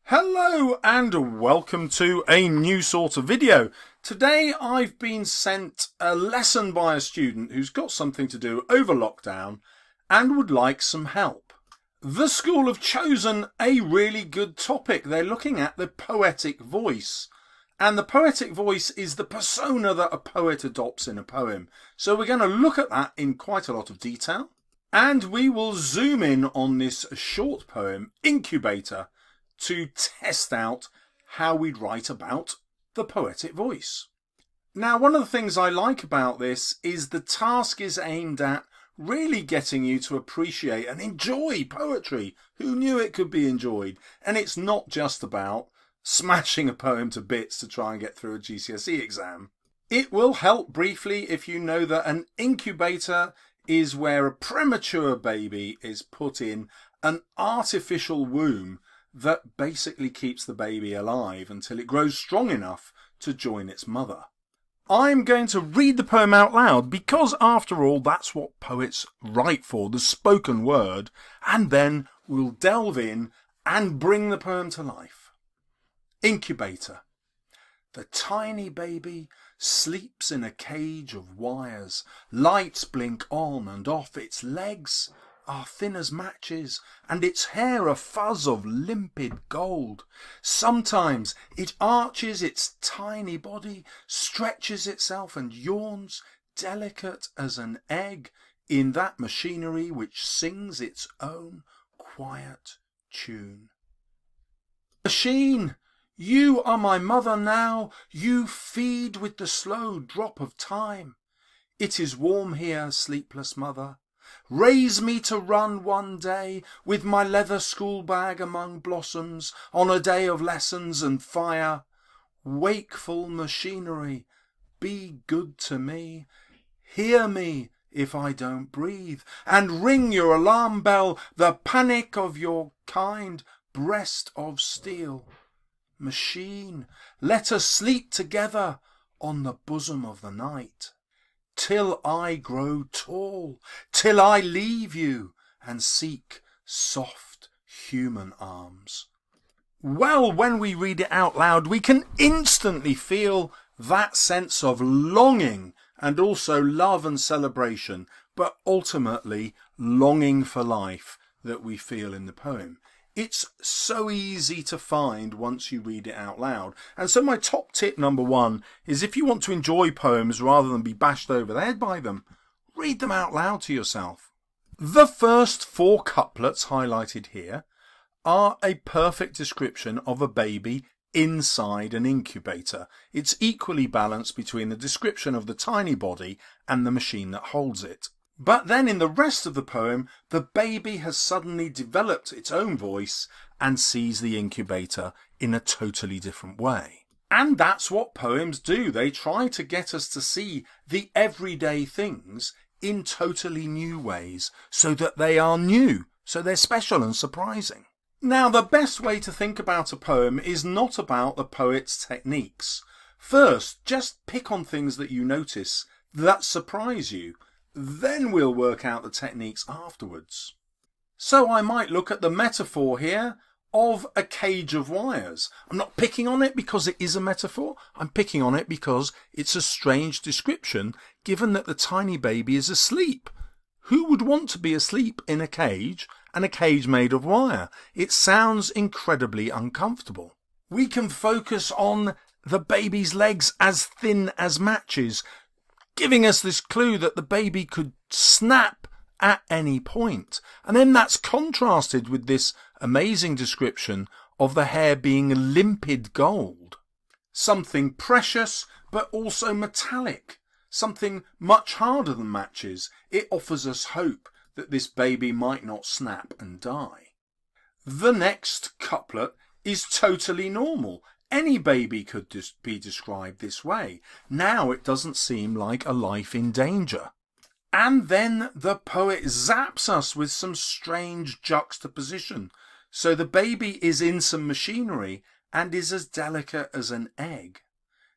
Hello and welcome to a new sort of video. Today I've been sent a lesson by a student who's got something to do over lockdown and would like some help. The school have chosen a really good topic. They're looking at the poetic voice. And the poetic voice is the persona that a poet adopts in a poem. So we're going to look at that in quite a lot of detail. And we will zoom in on this short poem, Incubator, to test out how we'd write about the poetic voice. Now, one of the things I like about this is the task is aimed at really getting you to appreciate and enjoy poetry. Who knew it could be enjoyed? And it's not just about smashing a poem to bits to try and get through a GCSE exam. It will help briefly if you know that an incubator is where a premature baby is put in an artificial womb that basically keeps the baby alive until it grows strong enough to join its mother. I'm going to read the poem out loud because, after all, that's what poets write for, the spoken word, and then we'll delve in and bring the poem to life. Incubator. The tiny baby sleeps in a cage of wires. Lights blink on and off. Its legs are thin as matches, and its hair a fuzz of limpid gold. Sometimes it arches its tiny body, stretches itself and yawns, delicate as an egg, in that machinery which sings its own quiet tune. Machine, you are my mother now, you feed with the slow drop of time. It is warm here, sleepless mother. Raise me to run one day with my leather school bag among blossoms on a day of lessons and fire. Wakeful machinery, be good to me. Hear me if I don't breathe, and ring your alarm bell, the panic of your kind, breast of steel. Machine, let us sleep together on the bosom of the night. Till I grow tall, till I leave you and seek soft human arms. Well, when we read it out loud, we can instantly feel that sense of longing and also love and celebration, but ultimately longing for life that we feel in the poem. It's so easy to find once you read it out loud. And so my top tip number one is, if you want to enjoy poems rather than be bashed over the head by them, read them out loud to yourself. The first 4 couplets highlighted here are a perfect description of a baby inside an incubator. It's equally balanced between the description of the tiny body and the machine that holds it. But then in the rest of the poem, the baby has suddenly developed its own voice and sees the incubator in a totally different way. And that's what poems do. They try to get us to see the everyday things in totally new ways, so that they are new, so they're special and surprising. Now, the best way to think about a poem is not about the poet's techniques. First, just pick on things that you notice that surprise you. Then we'll work out the techniques afterwards. So I might look at the metaphor here of a cage of wires. I'm not picking on it because it is a metaphor. I'm picking on it because it's a strange description, given that the tiny baby is asleep. Who would want to be asleep in a cage, and a cage made of wire? It sounds incredibly uncomfortable. We can focus on the baby's legs as thin as matches, giving us this clue that the baby could snap at any point. And then that's contrasted with this amazing description of the hair being limpid gold. Something precious, but also metallic. Something much harder than matches. It offers us hope that this baby might not snap and die. The next couplet is totally normal. Any baby could be described this way. Now it doesn't seem like a life in danger. And then the poet zaps us with some strange juxtaposition. So the baby is in some machinery and is as delicate as an egg.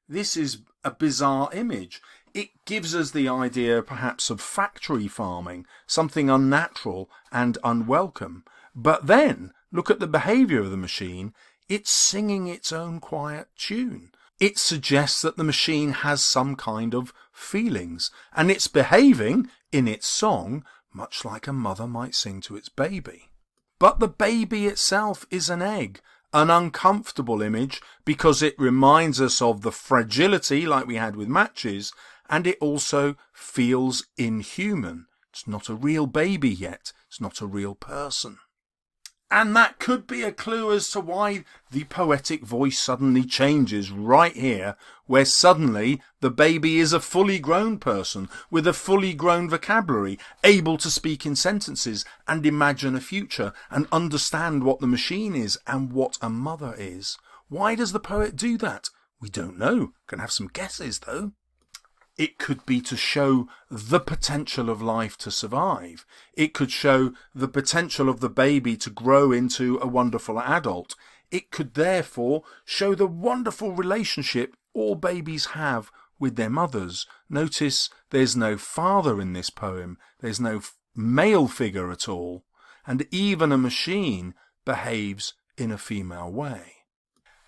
This is a bizarre image. It gives us the idea perhaps of factory farming, something unnatural and unwelcome. But then look at the behaviour of the machine. It's singing its own quiet tune. It suggests that the machine has some kind of feelings, and it's behaving in its song much like a mother might sing to its baby. But the baby itself is an egg, an uncomfortable image because it reminds us of the fragility like we had with matches, and it also feels inhuman. It's not a real baby yet. It's not a real person. And that could be a clue as to why the poetic voice suddenly changes right here, where suddenly the baby is a fully grown person with a fully grown vocabulary, able to speak in sentences and imagine a future and understand what the machine is and what a mother is. Why does the poet do that? We don't know. Can have some guesses though. It could be to show the potential of life to survive. It could show the potential of the baby to grow into a wonderful adult. It could therefore show the wonderful relationship all babies have with their mothers. Notice there's no father in this poem. There's no male figure at all. And even a machine behaves in a female way.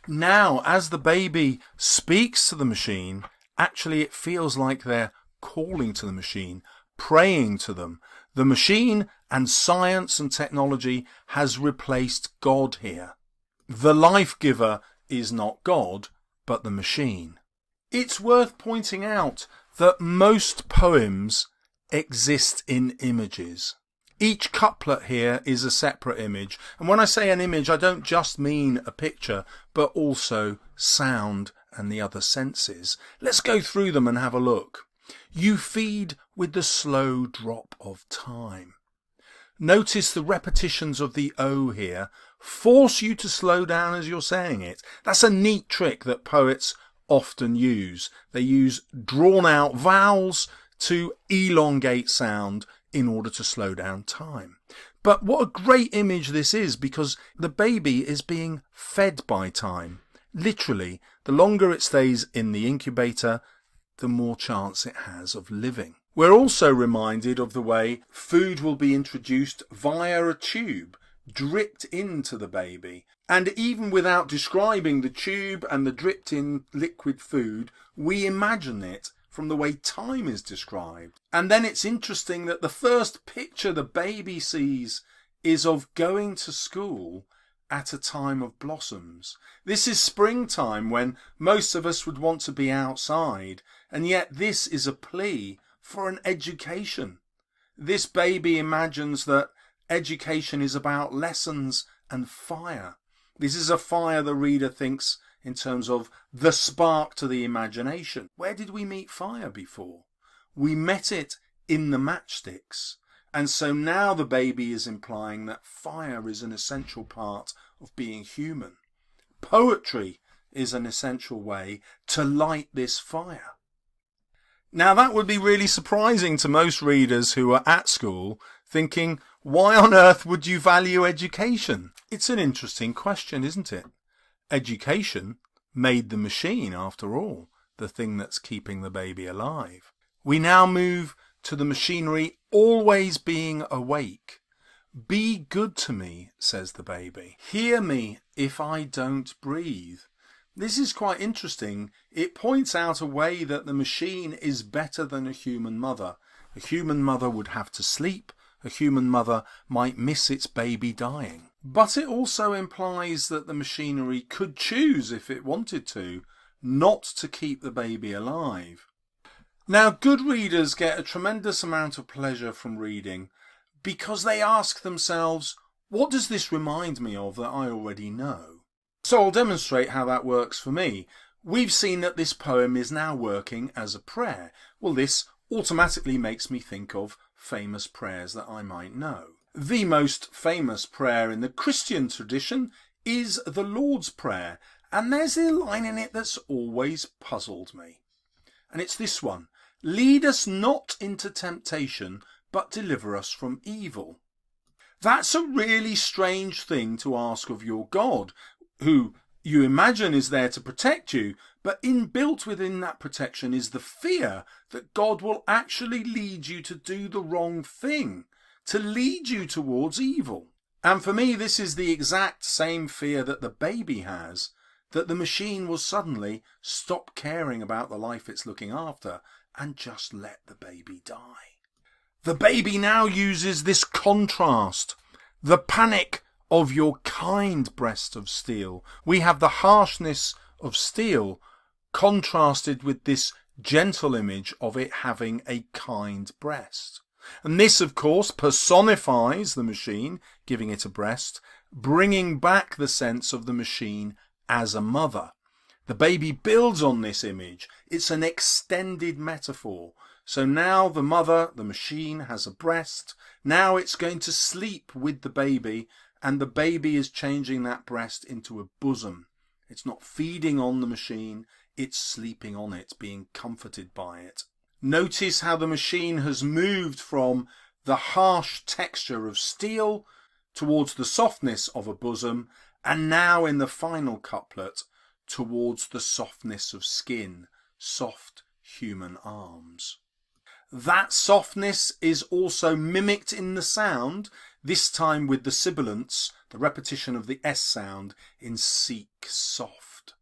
Now, as the baby speaks to the machine, actually, it feels like they're calling to the machine, praying to them. The machine and science and technology has replaced God here. The life giver is not God, but the machine. It's worth pointing out that most poems exist in images. Each couplet here is a separate image. And when I say an image, I don't just mean a picture, but also sound and the other senses. Let's go through them and have a look. You feed with the slow drop of time. Notice the repetitions of the O here force you to slow down as you're saying it. That's a neat trick that poets often use. They use drawn out vowels to elongate sound in order to slow down time. But what a great image this is, because the baby is being fed by time. Literally, the longer it stays in the incubator, the more chance it has of living. We're also reminded of the way food will be introduced via a tube, dripped into the baby. And even without describing the tube and the dripped in liquid food, we imagine it from the way time is described. And then it's interesting that the first picture the baby sees is of going to school at a time of blossoms. This is springtime when most of us would want to be outside, and yet this is a plea for an education. This baby imagines that education is about lessons and fire. This is a fire the reader thinks in terms of the spark to the imagination. Where did we meet fire before? We met it in the matchsticks. And so now the baby is implying that fire is an essential part of being human. Poetry is an essential way to light this fire. Now that would be really surprising to most readers who are at school, thinking, why on earth would you value education? It's an interesting question, isn't it? Education made the machine, after all, the thing that's keeping the baby alive. We now move to the machinery always being awake. Be good to me, says the baby. Hear me if I don't breathe. This is quite interesting. It points out a way that the machine is better than a human mother. A human mother would have to sleep. A human mother might miss its baby dying. But it also implies that the machinery could choose, if it wanted to, not to keep the baby alive. Now, good readers get a tremendous amount of pleasure from reading because they ask themselves, what does this remind me of that I already know? So I'll demonstrate how that works for me. We've seen that this poem is now working as a prayer. Well, this automatically makes me think of famous prayers that I might know. The most famous prayer in the Christian tradition is the Lord's Prayer, and there's a line in it that's always puzzled me. And it's this one: lead us not into temptation, but deliver us from evil. That's a really strange thing to ask of your God, who you imagine is there to protect you, but inbuilt within that protection is the fear that God will actually lead you to do the wrong thing, to lead you towards evil. And for me, this is the exact same fear that the baby has, that the machine will suddenly stop caring about the life it's looking after and just let the baby die. The baby now uses this contrast, the panic of your kind breast of steel. We have the harshness of steel contrasted with this gentle image of it having a kind breast. And this, of course, personifies the machine, giving it a breast, bringing back the sense of the machine as a mother. The baby builds on this image. It's an extended metaphor. So now the mother, the machine, has a breast. Now it's going to sleep with the baby, and the baby is changing that breast into a bosom. It's not feeding on the machine, it's sleeping on it, being comforted by it. Notice how the machine has moved from the harsh texture of steel towards the softness of a bosom, and now in the final couplet towards the softness of skin, soft human arms. That softness is also mimicked in the sound, this time with the sibilance, the repetition of the S sound in seek, soft.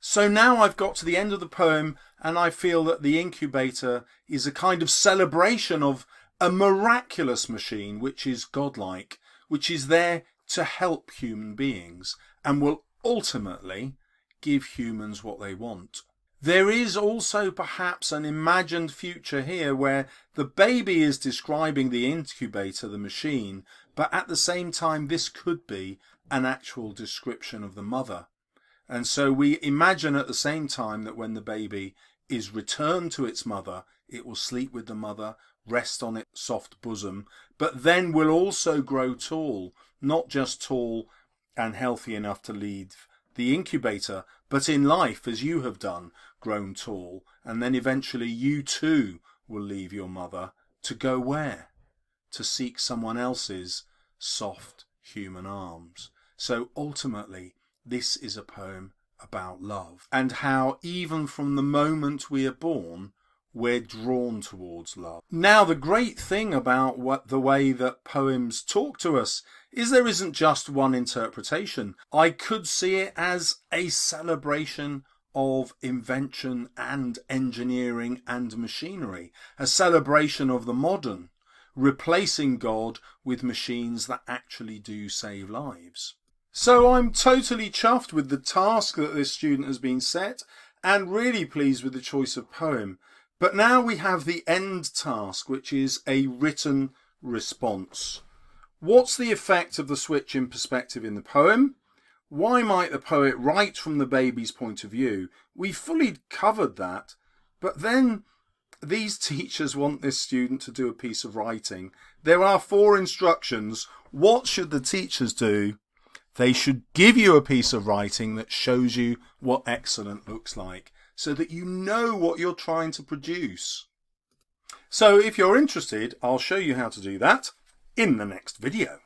So now I've got to the end of the poem, and I feel that the Incubator is a kind of celebration of a miraculous machine which is godlike, which is there to help human beings and will ultimately give humans what they want. There is also perhaps an imagined future here where the baby is describing the incubator, the machine, but at the same time this could be an actual description of the mother. And so we imagine at the same time that when the baby is returned to its mother, it will sleep with the mother, rest on its soft bosom, but then will also grow tall, not just tall and healthy enough to lead the incubator, but in life, as you have done, grown tall, and then eventually you too will leave your mother to go where? To seek someone else's soft human arms. So ultimately, this is a poem about love, and how even from the moment we are born, we're drawn towards love. Now, the great thing about the way that poems talk to us is there isn't just one interpretation. I could see it as a celebration of invention and engineering and machinery, a celebration of the modern, replacing God with machines that actually do save lives. So I'm totally chuffed with the task that this student has been set, and really pleased with the choice of poem. But now we have the end task, which is a written response. What's the effect of the switch in perspective in the poem? Why might the poet write from the baby's point of view? We fully covered that, but then these teachers want this student to do a piece of writing. There are 4 instructions. What should the teachers do? They should give you a piece of writing that shows you what excellent looks like, so that you know what you're trying to produce. So if you're interested, I'll show you how to do that in the next video.